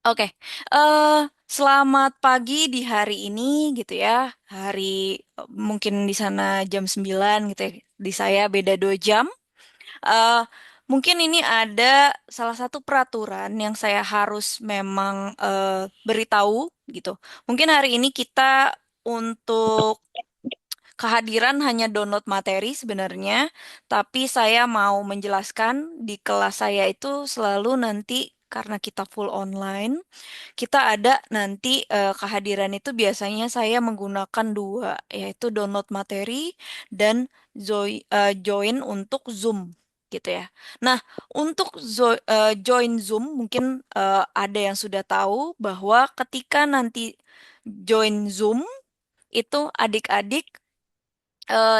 Oke, eh selamat pagi di hari ini gitu ya. Hari mungkin di sana jam 9 gitu ya. Di saya beda 2 jam. Eh mungkin ini ada salah satu peraturan yang saya harus memang beritahu gitu. Mungkin hari ini kita untuk kehadiran hanya download materi sebenarnya, tapi saya mau menjelaskan di kelas saya itu selalu nanti karena kita full online. Kita ada nanti kehadiran itu biasanya saya menggunakan dua, yaitu download materi dan join untuk Zoom gitu ya. Nah, untuk join Zoom mungkin ada yang sudah tahu bahwa ketika nanti join Zoom itu adik-adik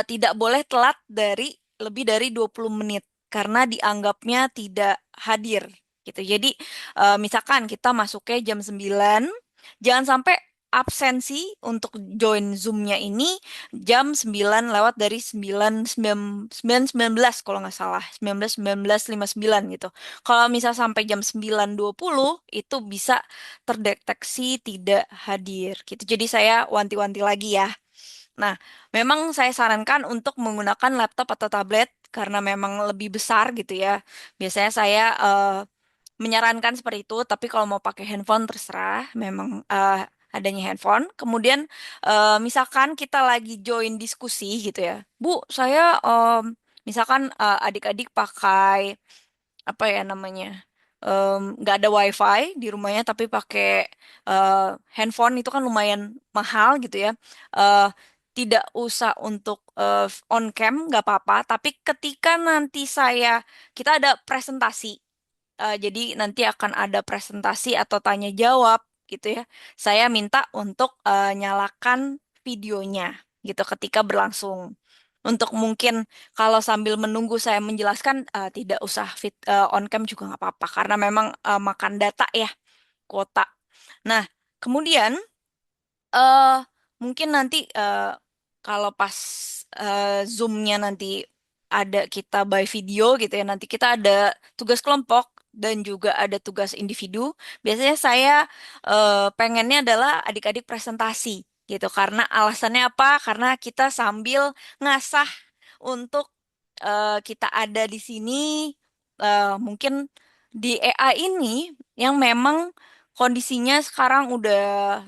tidak boleh telat dari lebih dari 20 menit karena dianggapnya tidak hadir gitu. Jadi misalkan kita masuknya jam 9, jangan sampai absensi untuk join Zoom-nya ini jam 9 lewat dari 9 kalau nggak salah 19 gitu. Kalau misal sampai jam 9:20 itu bisa terdeteksi tidak hadir gitu. Jadi saya wanti-wanti lagi ya. Nah, memang saya sarankan untuk menggunakan laptop atau tablet karena memang lebih besar gitu ya. Biasanya saya menyarankan seperti itu, tapi kalau mau pakai handphone terserah, memang adanya handphone. Kemudian misalkan kita lagi join diskusi gitu ya. Bu, saya misalkan adik-adik pakai apa ya namanya? Nggak ada wifi di rumahnya tapi pakai eh, handphone itu kan lumayan mahal gitu ya. Eh, Tidak usah untuk on cam nggak apa-apa, tapi ketika nanti kita ada presentasi, jadi nanti akan ada presentasi atau tanya jawab gitu ya. Saya minta untuk nyalakan videonya gitu ketika berlangsung. Untuk mungkin kalau sambil menunggu saya menjelaskan tidak usah on cam juga nggak apa-apa karena memang makan data ya, kuota. Nah, kemudian eh mungkin nanti kalau pas Zoom-nya nanti ada kita by video gitu ya, nanti kita ada tugas kelompok dan juga ada tugas individu. Biasanya saya pengennya adalah adik-adik presentasi gitu. Karena alasannya apa? Karena kita sambil ngasah untuk kita ada di sini mungkin di AI ini yang memang kondisinya sekarang udah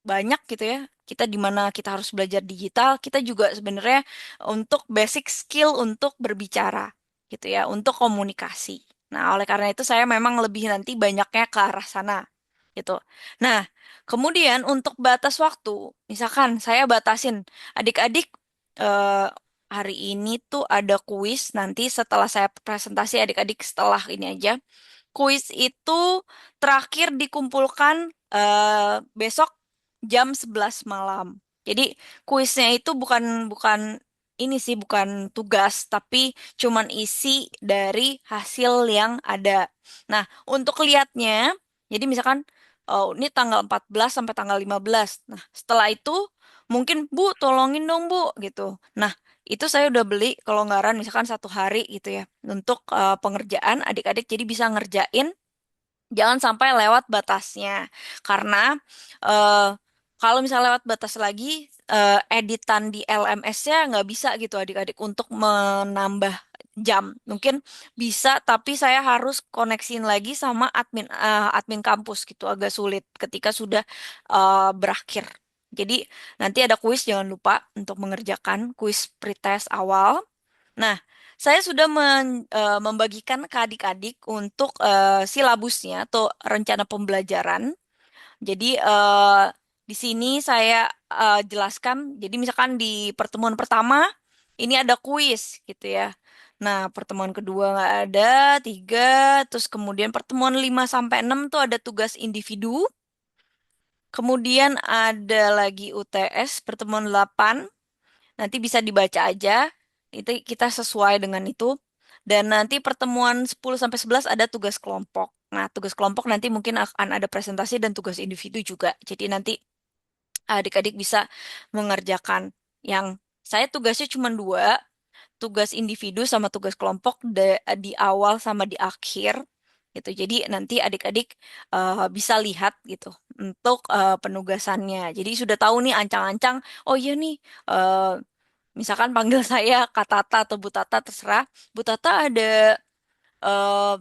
banyak gitu ya. Kita di mana kita harus belajar digital, kita juga sebenarnya untuk basic skill untuk berbicara gitu ya, untuk komunikasi. Nah, oleh karena itu saya memang lebih nanti banyaknya ke arah sana gitu. Nah, kemudian untuk batas waktu, misalkan saya batasin adik-adik eh, hari ini tuh ada kuis nanti setelah saya presentasi adik-adik setelah ini aja. Kuis itu terakhir dikumpulkan besok jam 11 malam. Jadi kuisnya itu bukan bukan ini sih bukan tugas, tapi cuman isi dari hasil yang ada. Nah, untuk lihatnya, jadi misalkan oh, ini tanggal 14 sampai tanggal 15. Nah, setelah itu mungkin Bu, tolongin dong Bu gitu. Nah, itu saya udah beli kelonggaran misalkan 1 hari gitu ya untuk pengerjaan adik-adik jadi bisa ngerjain. Jangan sampai lewat batasnya. Karena eh, kalau misalnya lewat batas lagi, editan di LMS-nya nggak bisa gitu adik-adik untuk menambah jam. Mungkin bisa, tapi saya harus koneksiin lagi sama admin kampus gitu. Agak sulit ketika sudah berakhir. Jadi nanti ada kuis, jangan lupa untuk mengerjakan kuis pretest awal. Nah, saya sudah membagikan ke adik-adik untuk silabusnya atau rencana pembelajaran. Jadi di sini saya jelaskan. Jadi misalkan di pertemuan pertama ini ada kuis gitu ya. Nah, pertemuan kedua nggak ada, tiga, terus kemudian pertemuan 5 sampai 6 tuh ada tugas individu. Kemudian ada lagi UTS pertemuan 8. Nanti bisa dibaca aja. Itu kita sesuai dengan itu. Dan nanti pertemuan 10 sampai 11 ada tugas kelompok. Nah, tugas kelompok nanti mungkin akan ada presentasi dan tugas individu juga. Jadi nanti adik-adik bisa mengerjakan yang saya tugasnya cuma dua, tugas individu sama tugas kelompok di awal sama di akhir gitu. Jadi nanti adik-adik bisa lihat gitu untuk penugasannya. Jadi sudah tahu nih ancang-ancang, oh iya nih, eh, misalkan panggil saya Kak Tata atau Bu Tata terserah. Bu Tata eh,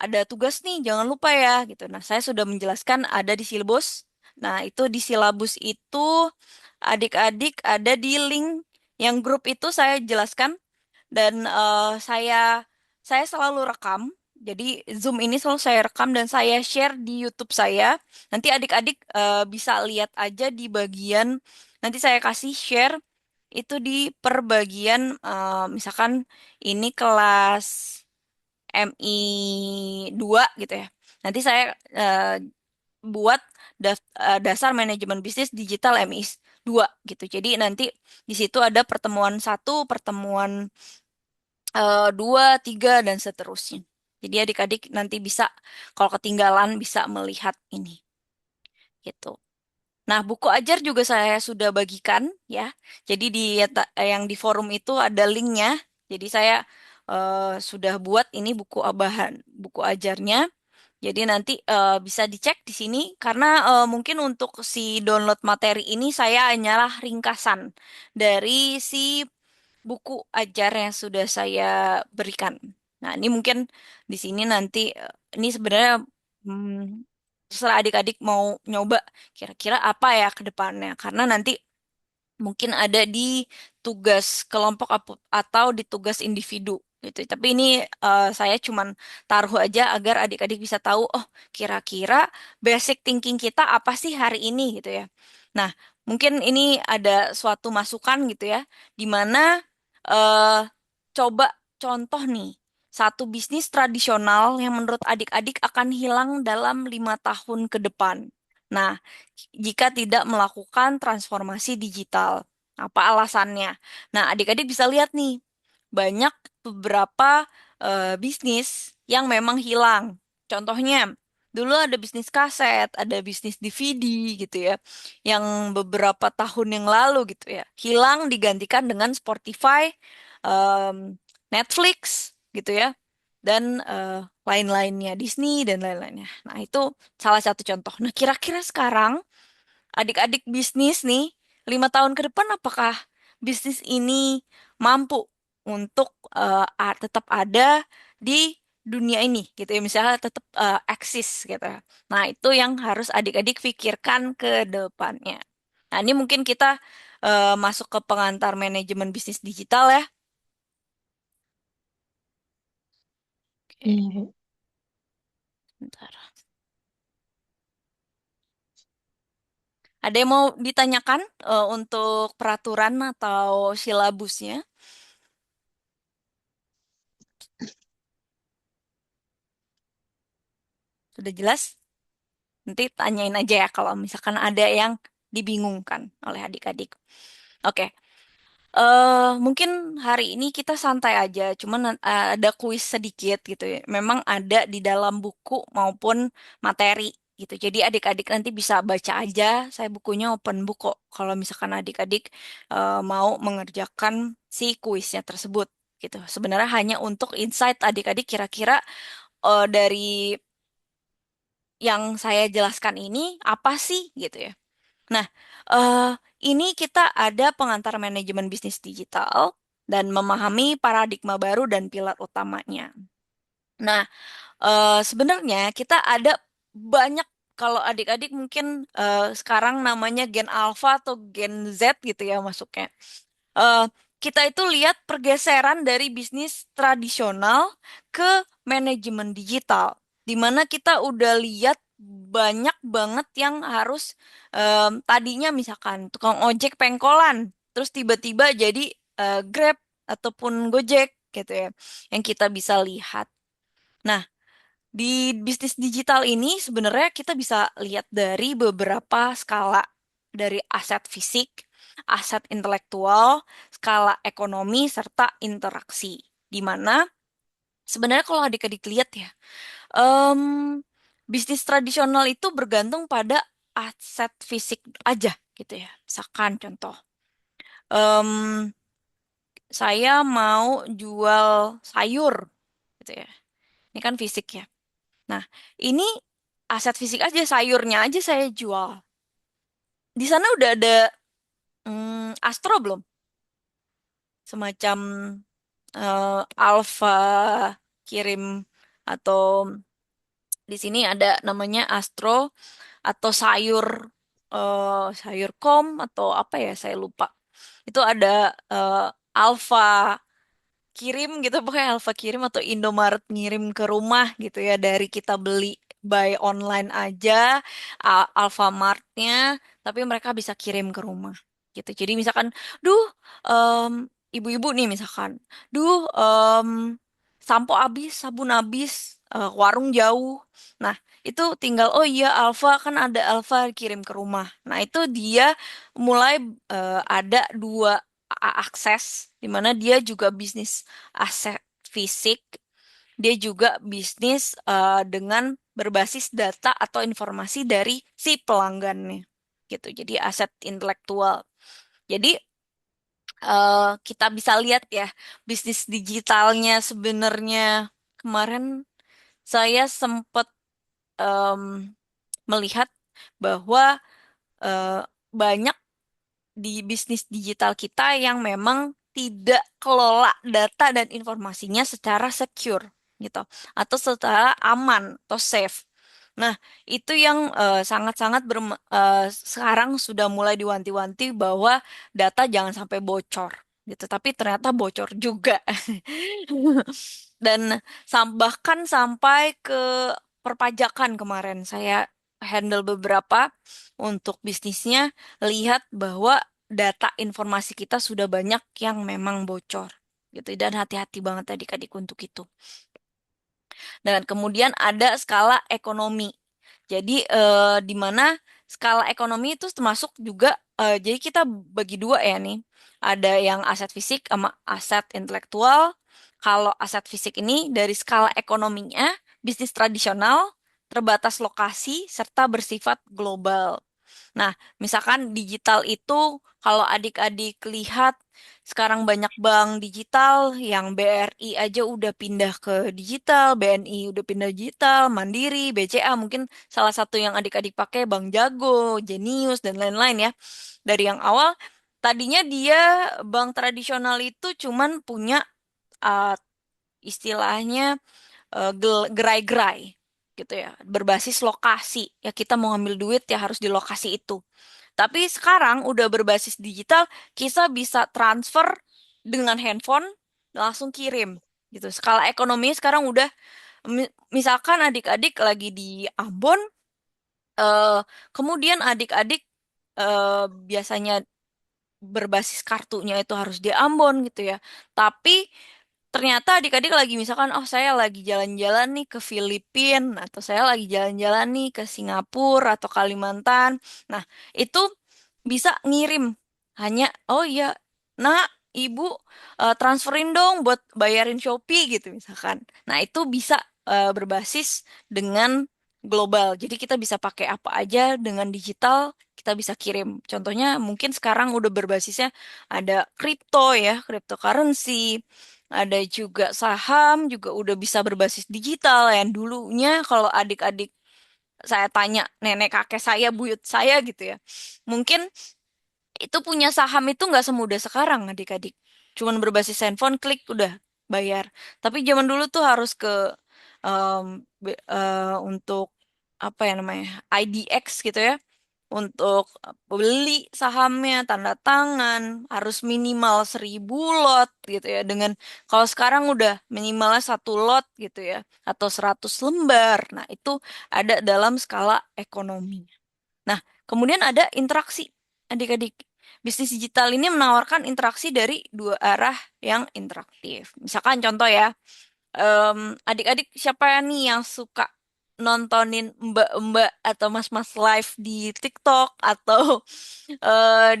ada tugas nih, jangan lupa ya gitu. Nah, saya sudah menjelaskan ada di silabus. Nah, itu di silabus itu adik-adik ada di link yang grup itu saya jelaskan dan saya selalu rekam. Jadi Zoom ini selalu saya rekam dan saya share di YouTube saya. Nanti adik-adik bisa lihat aja di bagian nanti saya kasih share itu di perbagian misalkan ini kelas MI 2 gitu ya. Nanti saya buat dasar manajemen bisnis digital MI 2 gitu. Jadi nanti di situ ada pertemuan 1, pertemuan 2, 3 dan seterusnya. Jadi adik-adik nanti bisa kalau ketinggalan bisa melihat ini gitu. Nah, buku ajar juga saya sudah bagikan ya. Jadi yang di forum itu ada linknya. Jadi saya sudah buat ini buku ajarnya. Jadi nanti bisa dicek di sini karena mungkin untuk si download materi ini saya hanyalah ringkasan dari si buku ajar yang sudah saya berikan. Nah, ini mungkin di sini nanti ini sebenarnya terserah adik-adik mau nyoba kira-kira apa ya ke depannya karena nanti mungkin ada di tugas kelompok atau di tugas individu gitu. Tapi ini saya cuman taruh aja agar adik-adik bisa tahu, oh kira-kira basic thinking kita apa sih hari ini gitu ya. Nah, mungkin ini ada suatu masukan gitu ya, di mana eh, coba contoh nih, satu bisnis tradisional yang menurut adik-adik akan hilang dalam 5 tahun ke depan. Nah, jika tidak melakukan transformasi digital. Apa alasannya? Nah, adik-adik bisa lihat nih, banyak beberapa bisnis yang memang hilang. Contohnya, dulu ada bisnis kaset, ada bisnis DVD gitu ya, yang beberapa tahun yang lalu gitu ya, hilang digantikan dengan Spotify, em, Netflix gitu ya, dan lain-lainnya, Disney dan lain-lainnya. Nah, itu salah satu contoh. Nah, kira-kira sekarang adik-adik bisnis nih, 5 tahun ke depan apakah bisnis ini mampu untuk tetap ada di dunia ini gitu ya, misalnya tetap eksis gitu ya. Nah, itu yang harus adik-adik pikirkan ke depannya. Nah, ini mungkin kita masuk ke pengantar manajemen bisnis digital ya. Oke, Iya, Bu. bentar. Ada yang mau ditanyakan untuk peraturan atau silabusnya? Sudah jelas? Nanti tanyain aja ya kalau misalkan ada yang dibingungkan oleh adik-adik. Oke, mungkin hari ini kita santai aja, cuman ada kuis sedikit gitu ya. Memang ada di dalam buku maupun materi gitu. Jadi adik-adik nanti bisa baca aja. Saya bukunya open book kok. Kalau misalkan adik-adik mau mengerjakan si kuisnya tersebut gitu. Sebenarnya hanya untuk insight adik-adik kira-kira dari yang saya jelaskan ini apa sih gitu ya. Nah, eh, ini kita ada pengantar manajemen bisnis digital dan memahami paradigma baru dan pilar utamanya. Nah, sebenarnya kita ada banyak kalau adik-adik mungkin sekarang namanya Gen Alpha atau Gen Z gitu ya masuknya. Eh, kita itu lihat pergeseran dari bisnis tradisional ke manajemen digital, di mana kita udah lihat banyak banget yang harus tadinya misalkan tukang ojek pengkolan, terus tiba-tiba jadi Grab ataupun Gojek gitu ya, yang kita bisa lihat. Nah, di bisnis digital ini sebenarnya kita bisa lihat dari beberapa skala, dari aset fisik, aset intelektual, skala ekonomi, serta interaksi. Di mana sebenarnya kalau adik-adik lihat ya, em, bisnis tradisional itu bergantung pada aset fisik aja gitu ya. Misalkan contoh, em, saya mau jual sayur gitu ya. Ini kan fisik ya. Nah, ini aset fisik aja, sayurnya aja saya jual. Di sana udah ada Astro belum? Semacam Alfa kirim atau di sini ada namanya Astro atau sayur kom atau apa ya saya lupa. Itu ada eh, Alfa kirim gitu pokoknya Alfa kirim atau Indomaret ngirim ke rumah gitu ya dari kita beli by online aja Alfamartnya tapi mereka bisa kirim ke rumah gitu jadi misalkan duh em, ibu-ibu nih misalkan duh sampo habis sabun habis warung jauh nah itu tinggal oh iya Alfa kan ada Alfa kirim ke rumah nah itu dia mulai ada dua akses di mana dia juga bisnis aset fisik, dia juga bisnis dengan berbasis data atau informasi dari si pelanggannya. Gitu. Jadi aset intelektual. Jadi kita bisa lihat ya bisnis digitalnya sebenarnya kemarin saya sempat em, melihat bahwa eh, banyak di bisnis digital kita yang memang tidak kelola data dan informasinya secara secure gitu atau secara aman atau safe. Nah, itu yang sangat-sangat sekarang sudah mulai diwanti-wanti bahwa data jangan sampai bocor gitu. Tapi ternyata bocor juga. Dan bahkan sampai ke perpajakan kemarin saya handle beberapa untuk bisnisnya lihat bahwa data informasi kita sudah banyak yang memang bocor gitu dan hati-hati banget adik-adik untuk itu. Dan kemudian ada skala ekonomi. Jadi di mana skala ekonomi itu termasuk juga jadi kita bagi dua ya nih. Ada yang aset fisik sama aset intelektual. Kalau aset fisik ini dari skala ekonominya bisnis tradisional, terbatas lokasi serta bersifat global. Nah, misalkan digital itu kalau adik-adik lihat sekarang banyak bank digital yang BRI aja udah pindah ke digital, BNI udah pindah digital, Mandiri, BCA mungkin salah satu yang adik-adik pakai Bank Jago, Jenius dan lain-lain ya. Dari yang awal tadinya dia bank tradisional itu cuman punya uh, istilahnya gerai-gerai gitu ya, berbasis lokasi. Ya kita mau ngambil duit ya harus di lokasi itu. Tapi sekarang udah berbasis digital, kita bisa transfer dengan handphone langsung kirim gitu. Skala ekonomi sekarang udah misalkan adik-adik lagi di Ambon, eh, kemudian adik-adik biasanya berbasis kartunya itu harus di Ambon gitu ya. Tapi ternyata adik-adik lagi misalkan, oh saya lagi jalan-jalan nih ke Filipina atau saya lagi jalan-jalan nih ke Singapura atau Kalimantan. Nah, itu bisa ngirim hanya, oh iya, nak, ibu transferin dong buat bayarin Shopee gitu misalkan. Nah, itu bisa berbasis dengan global. Jadi kita bisa pakai apa aja dengan digital, kita bisa kirim. Contohnya mungkin sekarang udah berbasisnya ada kripto ya, cryptocurrency, ada juga saham, juga udah bisa berbasis digital. Yang dulunya kalau adik-adik saya tanya nenek kakek saya, buyut saya gitu ya. Mungkin itu punya saham itu nggak semudah sekarang adik-adik. Cuman berbasis handphone, klik udah bayar. Tapi zaman dulu tuh harus ke untuk apa ya namanya IDX gitu ya. Untuk beli sahamnya, tanda tangan, harus minimal 1.000 lot gitu ya. Dengan kalau sekarang udah minimalnya 1 lot gitu ya, atau 100 lembar. Nah itu ada dalam skala ekonomi. Nah, kemudian ada interaksi adik-adik. Bisnis digital ini menawarkan interaksi dari dua arah yang interaktif. Misalkan contoh ya, adik-adik siapa nih yang suka nontonin mbak-mbak atau mas-mas live di TikTok atau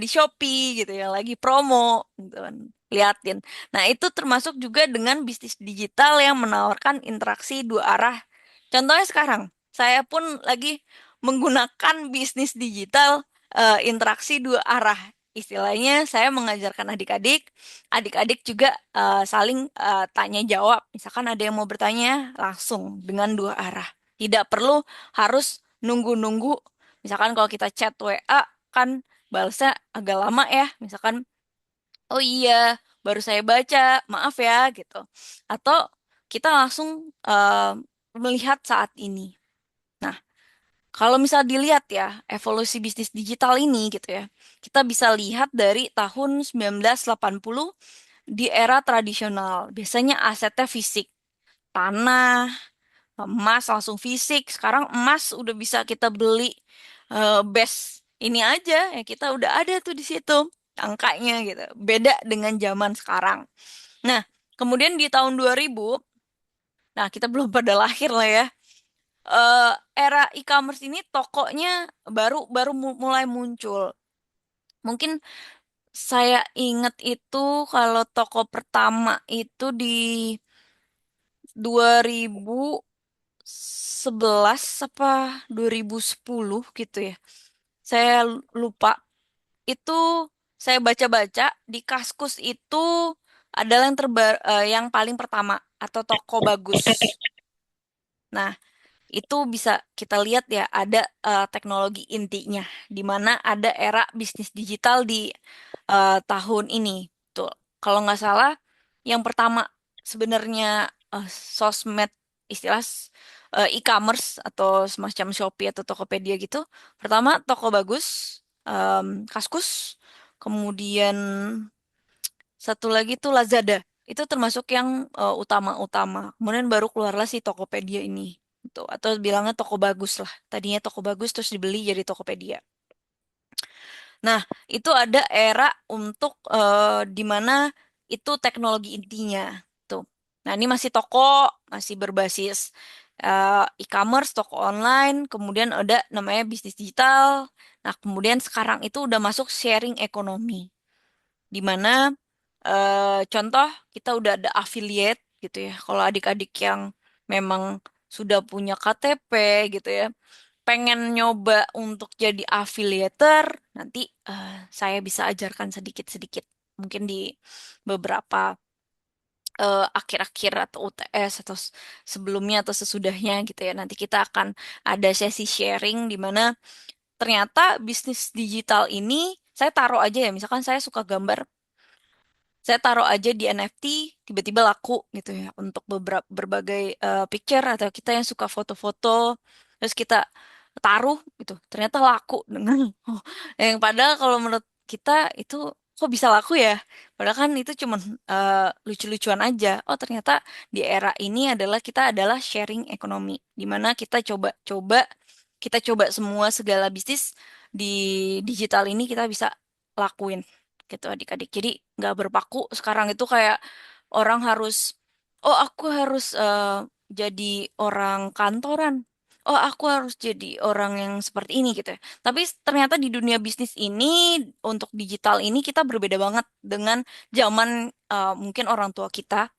di Shopee gitu ya, lagi promo gitu kan. Liatin. Nah, itu termasuk juga dengan bisnis digital yang menawarkan interaksi dua arah. Contohnya sekarang, saya pun lagi menggunakan bisnis digital interaksi dua arah. Istilahnya saya mengajarkan adik-adik, adik-adik juga saling tanya jawab. Misalkan ada yang mau bertanya langsung dengan dua arah. Tidak perlu harus nunggu-nunggu. Misalkan kalau kita chat WA kan balasnya agak lama ya. Misalkan, oh iya, baru saya baca, maaf ya gitu. Atau kita langsung melihat saat ini. Nah, kalau misal dilihat ya, evolusi bisnis digital ini gitu ya, kita bisa lihat dari tahun 1980 di era tradisional. Biasanya asetnya fisik, tanah, emas langsung fisik. Sekarang emas udah bisa kita beli base ini aja ya, kita udah ada tuh di situ angkanya gitu. Beda dengan zaman sekarang. Nah, kemudian di tahun 2000, nah kita belum pada lahir lah ya. eh, Era e-commerce ini tokonya baru baru mulai muncul. Mungkin saya ingat itu kalau toko pertama itu di 2011 apa 2010 gitu ya. Saya lupa. Itu saya baca-baca di Kaskus itu adalah yang paling pertama atau toko bagus. Nah, itu bisa kita lihat ya ada teknologi intinya di mana ada era bisnis digital di tahun ini. Tuh, kalau nggak salah yang pertama sebenarnya sosmed istilah e-commerce atau semacam Shopee atau Tokopedia gitu. Pertama toko bagus, Kaskus, kemudian satu lagi tuh Lazada. Itu termasuk yang utama-utama. Kemudian baru keluarlah si Tokopedia ini. Tuh, atau bilangnya toko bagus lah. Tadinya toko bagus terus dibeli jadi Tokopedia. Nah, itu ada era untuk di mana itu teknologi intinya. Tuh. Nah, ini masih toko, masih berbasis e-commerce, toko online, kemudian ada namanya bisnis digital. Nah, kemudian sekarang itu udah masuk sharing ekonomi di mana contoh kita udah ada affiliate gitu ya. Kalau adik-adik yang memang sudah punya KTP gitu ya, pengen nyoba untuk jadi affiliator, nanti saya bisa ajarkan sedikit-sedikit. Mungkin di beberapa akhir-akhir atau UTS atau sebelumnya atau sesudahnya gitu ya. Nanti kita akan ada sesi sharing di mana ternyata bisnis digital ini saya taruh aja ya, misalkan saya suka gambar, saya taruh aja di NFT, tiba-tiba laku gitu ya untuk beberapa berbagai picture atau kita yang suka foto-foto, terus kita taruh gitu, ternyata laku dengan oh, yang padahal kalau menurut kita itu kok bisa laku ya? Padahal kan itu cuma lucu-lucuan aja. Oh ternyata di era ini adalah kita adalah sharing ekonomi, di mana kita coba semua segala bisnis di digital ini kita bisa lakuin gitu adik-adik. Jadi nggak berpaku sekarang itu kayak orang harus, oh aku harus jadi orang kantoran. Oh aku harus jadi orang yang seperti ini gitu ya. Tapi ternyata di dunia bisnis ini untuk digital ini kita berbeda banget dengan zaman mungkin orang tua kita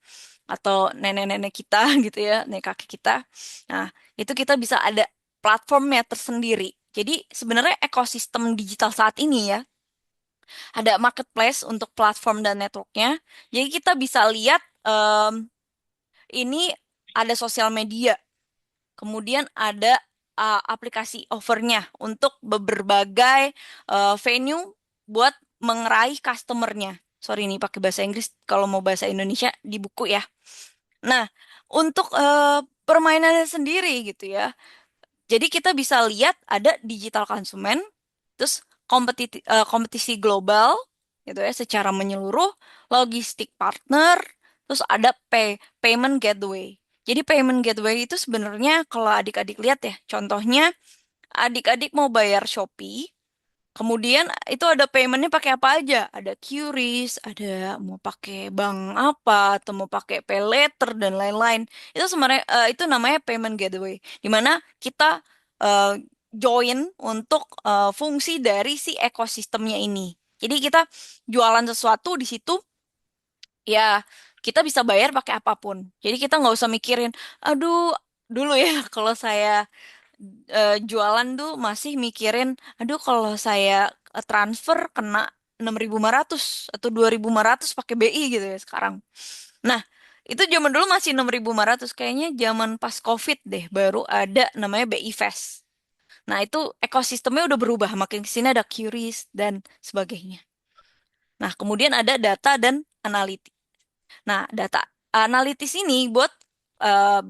atau nenek-nenek kita gitu ya, nenek kakek kita. Nah itu kita bisa ada platformnya tersendiri. Jadi sebenarnya ekosistem digital saat ini ya ada marketplace untuk platform dan networknya. Jadi kita bisa lihat ini ada sosial media, kemudian ada aplikasi offernya untuk berbagai venue buat mengeraih customernya. Sorry nih pakai bahasa Inggris, kalau mau bahasa Indonesia di buku ya. Nah, untuk permainannya sendiri gitu ya. Jadi kita bisa lihat ada digital konsumen, terus kompetisi global gitu ya secara menyeluruh, logistik partner, terus ada payment gateway. Jadi payment gateway itu sebenarnya kalau adik-adik lihat ya, contohnya adik-adik mau bayar Shopee, kemudian itu ada paymentnya pakai apa aja? Ada QRIS, ada mau pakai bank apa, atau mau pakai pay later dan lain-lain. Itu sebenarnya itu namanya payment gateway, di mana kita eh, join untuk fungsi dari si ekosistemnya ini. Jadi kita jualan sesuatu di situ, ya kita bisa bayar pakai apapun. Jadi kita nggak usah mikirin, aduh, dulu ya kalau saya jualan tuh masih mikirin, aduh kalau saya transfer kena 6.500 atau 2.500 pakai BI gitu ya sekarang. Nah, Itu zaman dulu masih 6.500, kayaknya zaman pas COVID deh baru ada namanya BI Fest. Nah, itu ekosistemnya udah berubah, makin ke sini ada QRIS dan sebagainya. Nah, kemudian ada data dan analitik. Nah, data analitis ini buat eh,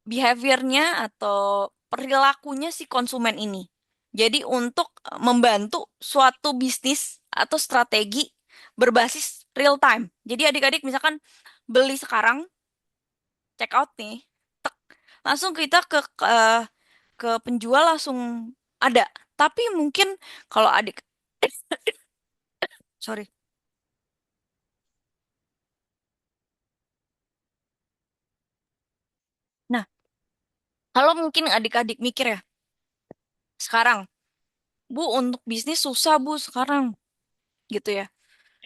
behaviornya atau perilakunya si konsumen ini. Jadi untuk membantu suatu bisnis atau strategi berbasis real time. Jadi adik-adik misalkan beli sekarang, check out nih, tek, langsung kita ke penjual langsung ada. Tapi mungkin kalau adik, sorry. Nah, kalau mungkin adik-adik mikir ya, sekarang, Bu, untuk bisnis susah, Bu, sekarang. Gitu ya.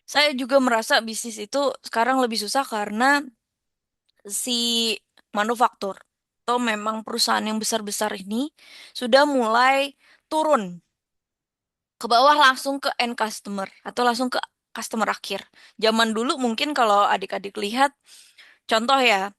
Saya juga merasa bisnis itu sekarang lebih susah karena si manufaktur atau memang perusahaan yang besar-besar ini sudah mulai turun ke bawah langsung ke end customer atau langsung ke customer akhir. Zaman dulu mungkin kalau adik-adik lihat contoh ya,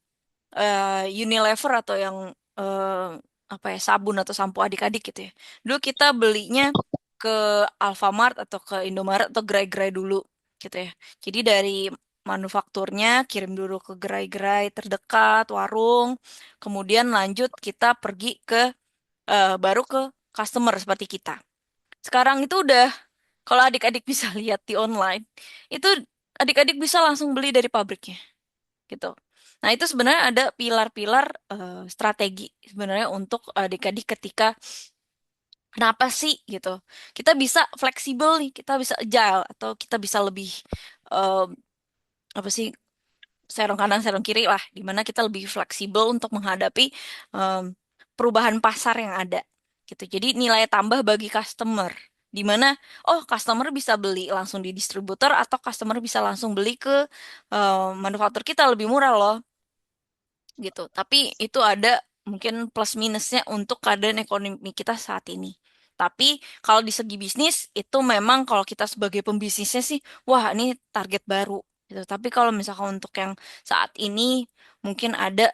Unilever atau yang eh, apa ya, sabun atau sampo adik-adik gitu ya. Dulu kita belinya ke Alfamart atau ke Indomaret atau gerai-gerai dulu gitu ya. Jadi dari manufakturnya kirim dulu ke gerai-gerai terdekat, warung, kemudian lanjut kita pergi ke baru ke customer seperti kita. Sekarang itu udah, kalau adik-adik bisa lihat di online, itu adik-adik bisa langsung beli dari pabriknya gitu. Nah, itu sebenarnya ada pilar-pilar strategi sebenarnya untuk adik-adik ketika kenapa sih gitu. Kita bisa fleksibel nih, kita bisa agile atau kita bisa lebih eh, apa sih, serong kanan serong kiri lah, di mana kita lebih fleksibel untuk menghadapi em, perubahan pasar yang ada gitu. Jadi nilai tambah bagi customer, di mana oh customer bisa beli langsung di distributor atau customer bisa langsung beli ke manufaktur kita lebih murah loh gitu. Tapi itu ada mungkin plus minusnya untuk keadaan ekonomi kita saat ini. Tapi kalau di segi bisnis itu memang kalau kita sebagai pembisnisnya sih, wah ini target baru gitu. Tapi kalau misalkan untuk yang saat ini mungkin ada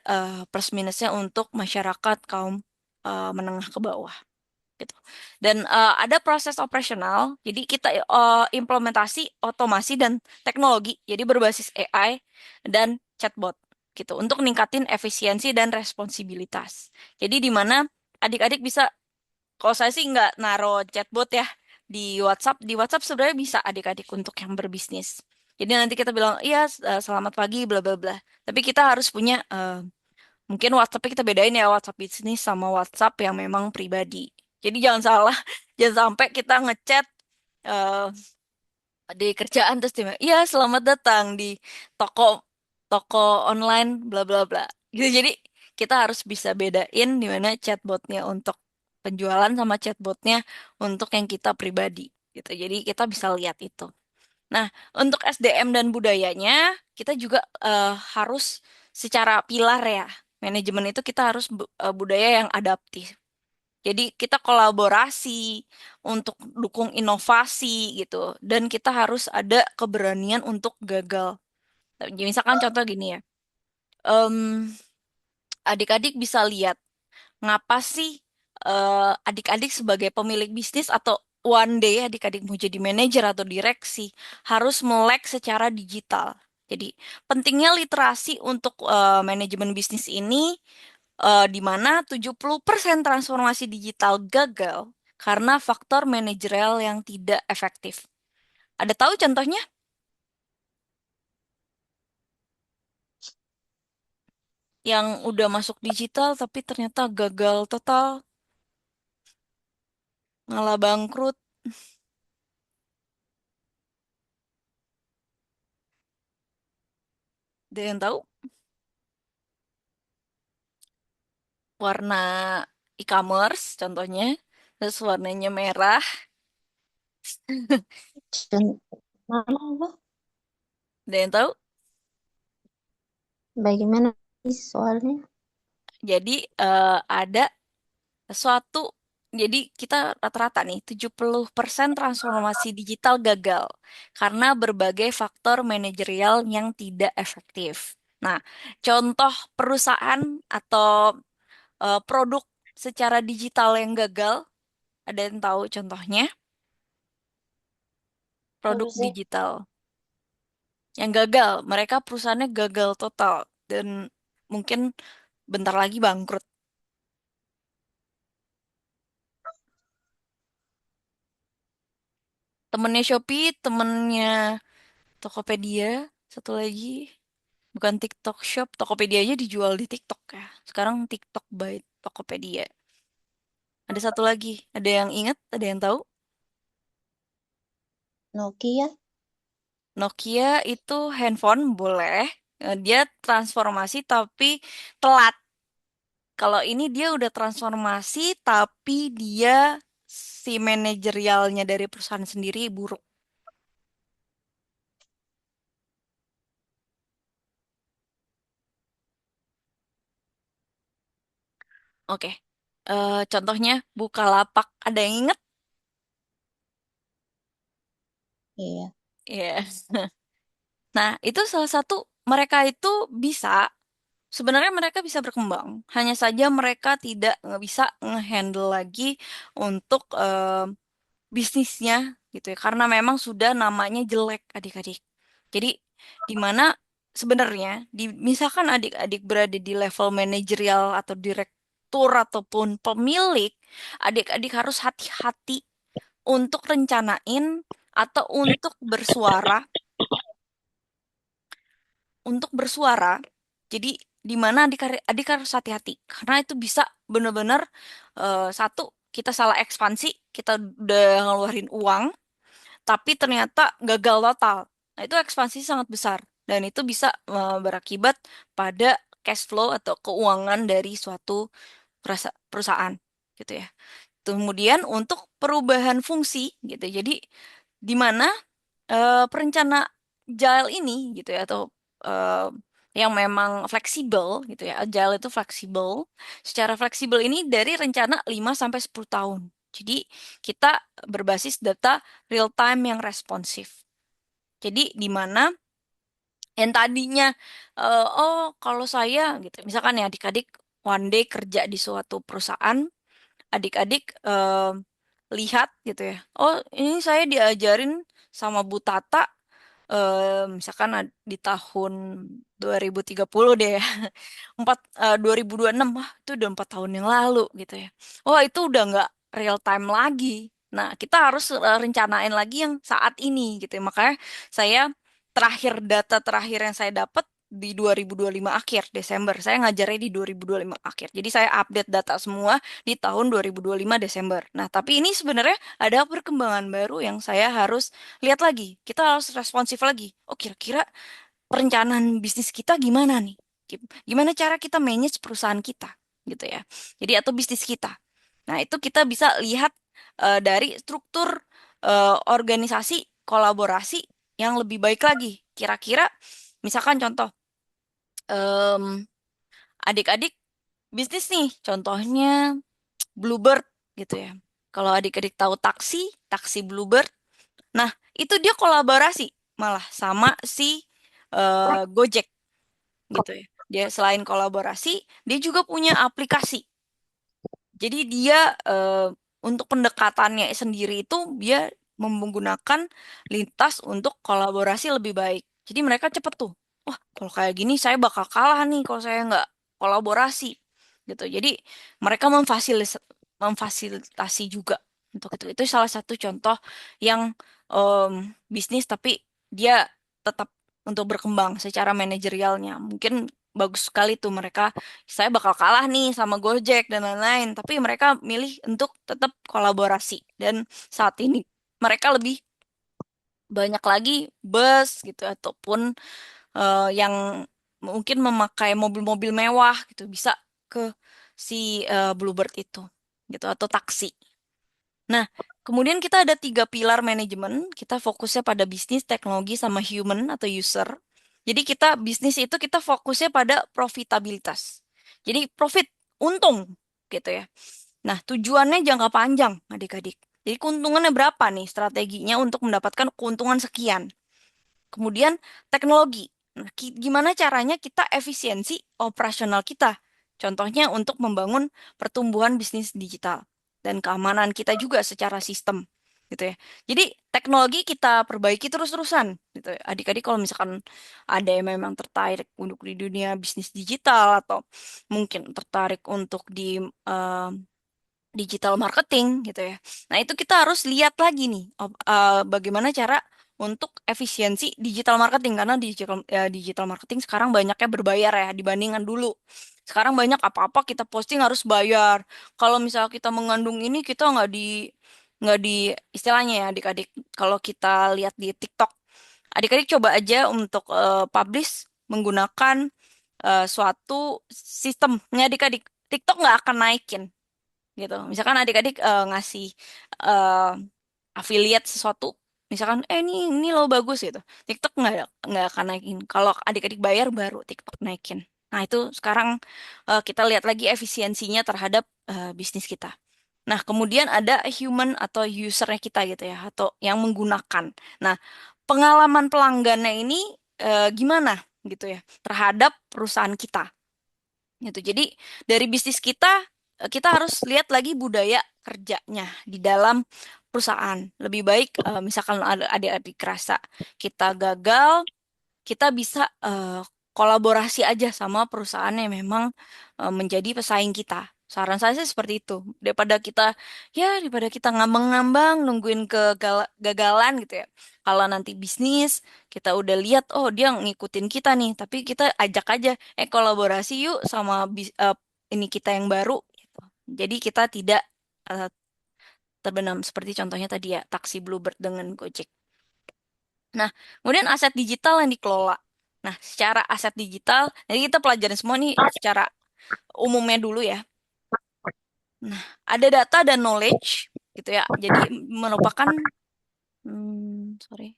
plus minusnya untuk masyarakat kaum menengah ke bawah gitu. Dan ada proses operasional, jadi kita implementasi otomasi dan teknologi, jadi berbasis AI dan chatbot gitu untuk ningkatin efisiensi dan responsibilitas. Jadi di mana adik-adik bisa, kalau saya sih nggak naro chatbot ya di WhatsApp sebenarnya bisa adik-adik untuk yang berbisnis. Jadi nanti kita bilang, iya selamat pagi bla bla bla. Tapi kita harus punya mungkin WhatsApp kita bedain ya, WhatsApp bisnis sama WhatsApp yang memang pribadi. Jadi jangan salah, jangan sampai kita ngechat eh, di kerjaan terus dia, bilang, iya selamat datang di toko toko online bla bla bla. Gitu. Jadi kita harus bisa bedain di mana chatbotnya untuk penjualan sama chatbotnya untuk yang kita pribadi. Gitu. Jadi kita bisa lihat itu. Nah, untuk SDM dan budayanya, kita juga harus secara pilar ya. Manajemen itu kita harus budaya yang adaptif. Jadi kita kolaborasi untuk dukung inovasi gitu. Dan kita harus ada keberanian untuk gagal. Jadi misalkan contoh gini ya. em, Adik-adik bisa lihat ngapa sih adik-adik sebagai pemilik bisnis atau one day adik-adik mau jadi manajer atau direksi harus melek secara digital. Jadi pentingnya literasi untuk manajemen bisnis ini, di mana 70% transformasi digital gagal karena faktor manajerial yang tidak efektif. Ada tahu contohnya yang udah masuk digital tapi ternyata gagal total, malah bangkrut. Ada yang tahu? Warna e-commerce contohnya, terus warnanya merah. Mana Allah? Ada yang tahu? Bagaimana sih soalnya? Jadi ada suatu, jadi kita rata-rata nih 70% transformasi digital gagal karena berbagai faktor manajerial yang tidak efektif. Nah, contoh perusahaan atau produk secara digital yang gagal, ada yang tahu contohnya? Produk Apa sih? digital yang gagal, mereka perusahaannya gagal total dan mungkin bentar lagi bangkrut. Temennya Shopee, temennya Tokopedia, satu lagi bukan TikTok Shop, Tokopedia aja dijual di TikTok ya. Sekarang TikTok by Tokopedia. Ada satu lagi, ada yang ingat, ada yang tahu? Nokia? Nokia itu handphone boleh, dia transformasi tapi telat. Kalau ini dia udah transformasi tapi dia si manajerialnya dari perusahaan sendiri buruk. Oke. Contohnya Bukalapak. Ada yang inget? Iya. Iya. Nah, itu salah satu mereka itu bisa sebenarnya mereka bisa berkembang. Hanya saja mereka tidak nggak bisa ngehandle lagi untuk bisnisnya gitu ya. Karena memang sudah namanya jelek adik-adik. Jadi di mana sebenarnya misalkan adik-adik berada di level manajerial atau direktur ataupun pemilik, adik-adik harus hati-hati untuk rencanain atau untuk bersuara. Jadi di mana adik harus hati-hati karena itu bisa benar-benar satu kita salah ekspansi, kita udah ngeluarin uang tapi ternyata gagal total. Nah, itu ekspansi sangat besar dan itu bisa berakibat pada cash flow atau keuangan dari suatu perusahaan gitu ya. Kemudian untuk perubahan fungsi gitu. Jadi di mana perencana agile ini gitu ya atau eh, yang memang fleksibel gitu ya. Agile itu fleksibel. Secara fleksibel ini dari rencana 5 sampai 10 tahun. Jadi kita berbasis data real time yang responsif. Jadi di mana yang tadinya oh kalau saya gitu misalkan ya adik-adik one day kerja di suatu perusahaan, adik-adik lihat gitu ya. Oh, ini saya diajarin sama Bu Tata misalkan di tahun 2030 deh ya. 2026, wah itu udah 4 tahun yang lalu gitu ya. Oh, itu udah nggak real time lagi. Nah, kita harus rencanain lagi yang saat ini gitu ya. Makanya saya data terakhir yang saya dapat di 2025 akhir Desember. Saya ngajarnya di 2025 akhir. Jadi saya update data semua di tahun 2025 Desember. Nah, tapi ini sebenarnya ada perkembangan baru yang saya harus lihat lagi. Kita harus responsif lagi. Oh, kira-kira perencanaan bisnis kita gimana nih? Gimana cara kita manage perusahaan kita gitu ya. Jadi atau bisnis kita. Nah, itu kita bisa lihat dari struktur organisasi kolaborasi yang lebih baik lagi. Kira-kira misalkan contoh em, adik-adik bisnis nih, contohnya Bluebird gitu ya. Kalau adik-adik tahu taksi, taksi Bluebird. Nah, itu dia kolaborasi malah sama si Gojek gitu ya. Dia selain kolaborasi, dia juga punya aplikasi. Jadi dia untuk pendekatannya sendiri itu dia menggunakan lintas untuk kolaborasi lebih baik. Jadi mereka cepet tuh. Wah, kalau kayak gini saya bakal kalah nih kalau saya nggak kolaborasi gitu. Jadi mereka memfasilitasi juga untuk itu. Itu salah satu contoh yang em, bisnis tapi dia tetap untuk berkembang secara manajerialnya. Mungkin bagus sekali tuh mereka saya bakal kalah nih sama Gojek dan lain-lain. Tapi mereka milih untuk tetap kolaborasi. Dan saat ini mereka lebih banyak lagi bus gitu ataupun yang mungkin memakai mobil-mobil mewah gitu bisa ke si Bluebird itu gitu atau taksi. Nah, kemudian kita ada 3 pilar manajemen. Kita fokusnya pada bisnis, teknologi, sama human atau user. Jadi kita bisnis itu kita fokusnya pada profitabilitas. Jadi profit, untung gitu ya. Nah, tujuannya jangka panjang, adik-adik. Jadi keuntungannya berapa nih strateginya untuk mendapatkan keuntungan sekian. Kemudian teknologi. Nah, gimana caranya kita efisiensi operasional kita? Contohnya untuk membangun pertumbuhan bisnis digital dan keamanan kita juga secara sistem, gitu ya. Jadi teknologi kita perbaiki terus-terusan, gitu ya. Adik-adik kalau misalkan ada yang memang tertarik untuk di dunia bisnis digital atau mungkin tertarik untuk di eh, digital marketing gitu ya. Nah, itu kita harus lihat lagi nih bagaimana cara untuk efisiensi digital marketing karena digital marketing sekarang banyaknya berbayar ya dibandingkan dulu. Sekarang banyak apa-apa kita posting harus bayar. Kalau misal kita mengandung ini kita nggak di istilahnya ya adik-adik. Kalau kita lihat di TikTok, adik-adik coba aja untuk publish menggunakan suatu sistemnya adik-adik. TikTok nggak akan naikin gitu. Misalkan adik-adik ngasih eh, affiliate sesuatu, misalkan ini lo bagus gitu. TikTok nggak akan naikin. Kalau adik-adik bayar baru TikTok naikin. Nah itu sekarang kita lihat lagi efisiensinya terhadap bisnis kita. Nah kemudian ada human atau usernya kita gitu ya, atau yang menggunakan. Nah pengalaman pelanggannya ini gimana gitu ya terhadap perusahaan kita gitu. Jadi dari bisnis kita kita harus lihat lagi budaya kerjanya di dalam perusahaan. Lebih baik misalkan ada adik-adik kerasa kita gagal, kita bisa kolaborasi aja sama perusahaan yang memang menjadi pesaing kita. Saran saya sih seperti itu. Daripada kita ngambang-ngambang nungguin kegagalan gitu ya. Kalau nanti bisnis kita udah lihat oh dia ngikutin kita nih, tapi kita ajak aja kolaborasi yuk sama ini kita yang baru gitu. Jadi kita tidak eh, terbenam seperti contohnya tadi ya taksi Bluebird dengan Gojek. Nah, kemudian aset digital yang dikelola. Nah, secara aset digital, jadi kita pelajarin semua nih secara umumnya dulu ya. Nah, ada data dan knowledge gitu ya. Jadi merupakan, sorry,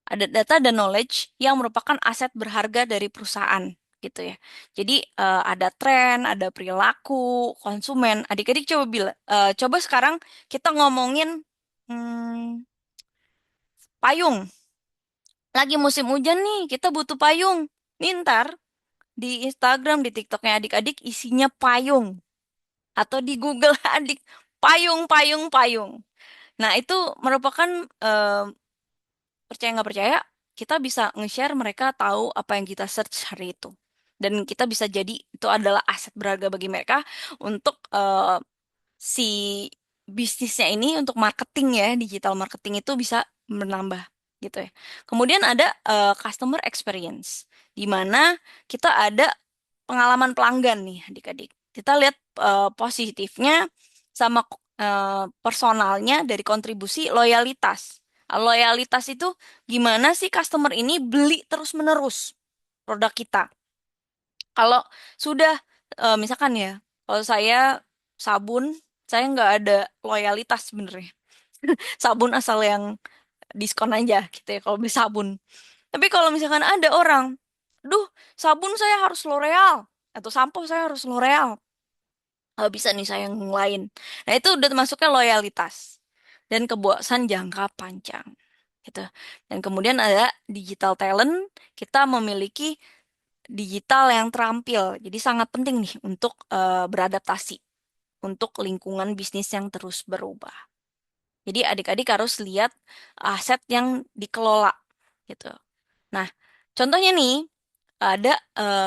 ada data dan knowledge yang merupakan aset berharga dari perusahaan gitu ya. Jadi ada tren, ada perilaku konsumen. Adik-adik coba sekarang kita ngomongin hmm, payung. Lagi musim hujan nih, kita butuh payung. Nih ntar di Instagram, di TikToknya adik-adik isinya payung. Atau di Google adik, payung, payung, payung. Nah itu merupakan, percaya nggak percaya, kita bisa nge-share mereka tahu apa yang kita search hari itu. Dan kita bisa jadi, itu adalah aset berharga bagi mereka untuk si bisnisnya ini untuk marketing ya, digital marketing itu bisa menambah gitu ya. Kemudian ada customer experience, di mana kita ada pengalaman pelanggan nih adik-adik. Kita lihat positifnya sama personalnya dari kontribusi loyalitas. Loyalitas itu gimana sih customer ini beli terus-menerus produk kita. Kalau sudah misalkan ya, kalau saya sabun, saya nggak ada loyalitas sebenarnya. Sabun asal yang diskon aja gitu ya kalau beli sabun. Tapi kalau misalkan ada orang, duh, sabun saya harus L'Oreal atau sampo saya harus L'Oreal. Nggak bisa nih saya yang lain. Nah, itu udah masuknya loyalitas dan kepuasan jangka panjang gitu. Dan kemudian ada digital talent, kita memiliki digital yang terampil. Jadi sangat penting nih untuk beradaptasi untuk lingkungan bisnis yang terus berubah. Jadi adik-adik harus lihat aset yang dikelola gitu. Nah, contohnya nih ada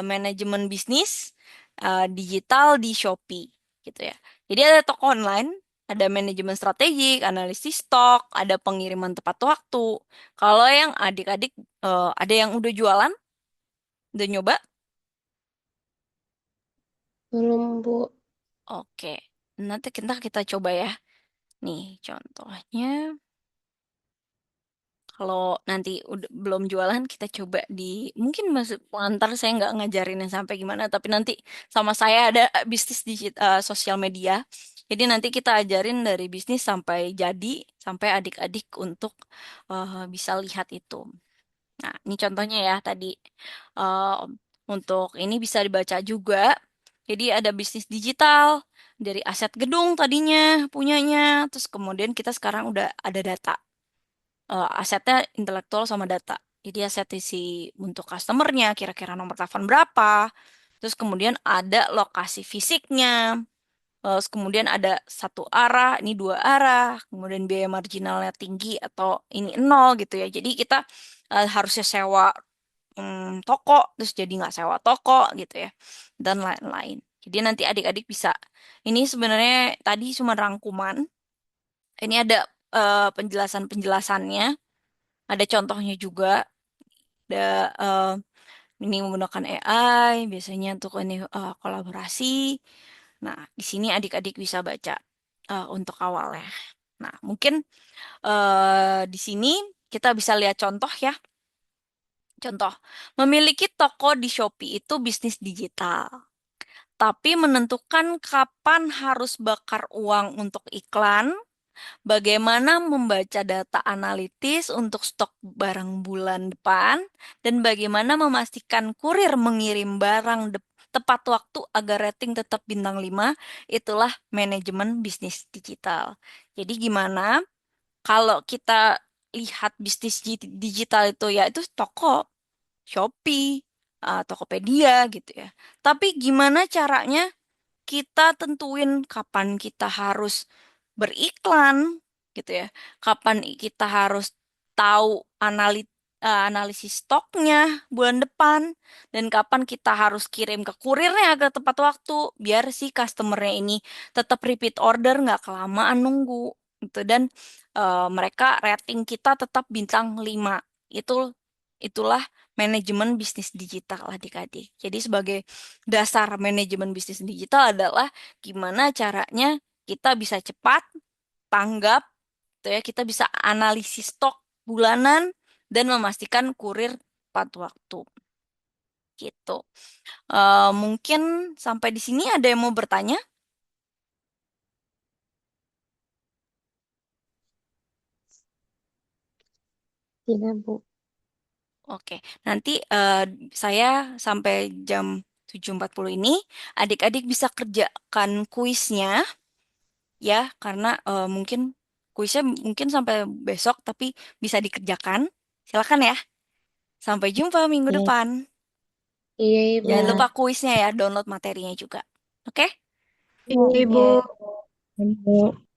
manajemen bisnis digital di Shopee gitu ya. Jadi ada toko online, ada manajemen strategik, analisis stok, ada pengiriman tepat waktu. Kalau yang adik-adik ada yang udah jualan, udah nyoba? Belum, Bu. Oke, nanti kita coba ya. Nih, contohnya kalau nanti udah belum jualan kita coba di mungkin masuk pengantar saya nggak ngajarin yang sampai gimana tapi nanti sama saya ada bisnis sosial media. Jadi nanti kita ajarin dari bisnis sampai jadi sampai adik-adik untuk bisa lihat itu. Nah, ini contohnya ya tadi eh, untuk ini bisa dibaca juga. Jadi ada bisnis digital dari aset gedung tadinya punyanya, terus kemudian kita sekarang udah ada data. asetnya intelektual sama data. Jadi aset isi untuk customernya, kira-kira nomor telepon berapa. Terus kemudian ada lokasi fisiknya. Terus kemudian ada satu arah, ini dua arah. Kemudian biaya marginalnya tinggi atau ini nol gitu ya. Jadi kita harusnya sewa toko, terus jadi nggak sewa toko gitu ya. Dan lain-lain. Jadi nanti adik-adik bisa. Ini sebenarnya tadi cuma rangkuman. Ini ada penjelasan-penjelasannya. Ada contohnya juga. Ada ini menggunakan AI, biasanya untuk ini kolaborasi. Nah, di sini adik-adik bisa baca untuk awalnya. Nah, mungkin di sini kita bisa lihat contoh ya. Contoh, memiliki toko di Shopee itu bisnis digital. Tapi menentukan kapan harus bakar uang untuk iklan, bagaimana membaca data analitis untuk stok barang bulan depan, dan bagaimana memastikan kurir mengirim barang tepat waktu agar rating tetap bintang 5, itulah manajemen bisnis digital. Jadi gimana kalau kita lihat bisnis digital itu ya itu toko, Shopee, Tokopedia gitu ya. Tapi gimana caranya kita tentuin kapan kita harus beriklan gitu ya. Kapan kita harus tahu analisis stoknya bulan depan dan kapan kita harus kirim ke kurirnya ke tepat waktu biar si customernya ini tetap repeat order nggak kelamaan nunggu gitu dan mereka rating kita tetap bintang 5. Itu itulah manajemen bisnis digital adik-adik. Jadi sebagai dasar manajemen bisnis digital adalah gimana caranya kita bisa cepat tanggap, gitu ya, kita bisa analisis stok bulanan dan memastikan kurir tepat waktu. Gitu. Mungkin sampai di sini ada yang mau bertanya? Tidak, Bu. Oke, nanti saya sampai jam 7.40 ini, adik-adik bisa kerjakan kuisnya ya, karena mungkin kuisnya mungkin sampai besok, tapi bisa dikerjakan. Silakan ya. Sampai jumpa minggu Iya, depan. iya, Ibu. Jangan lupa kuisnya ya, download materinya juga. Oke? Iya, Ibu. Ibu.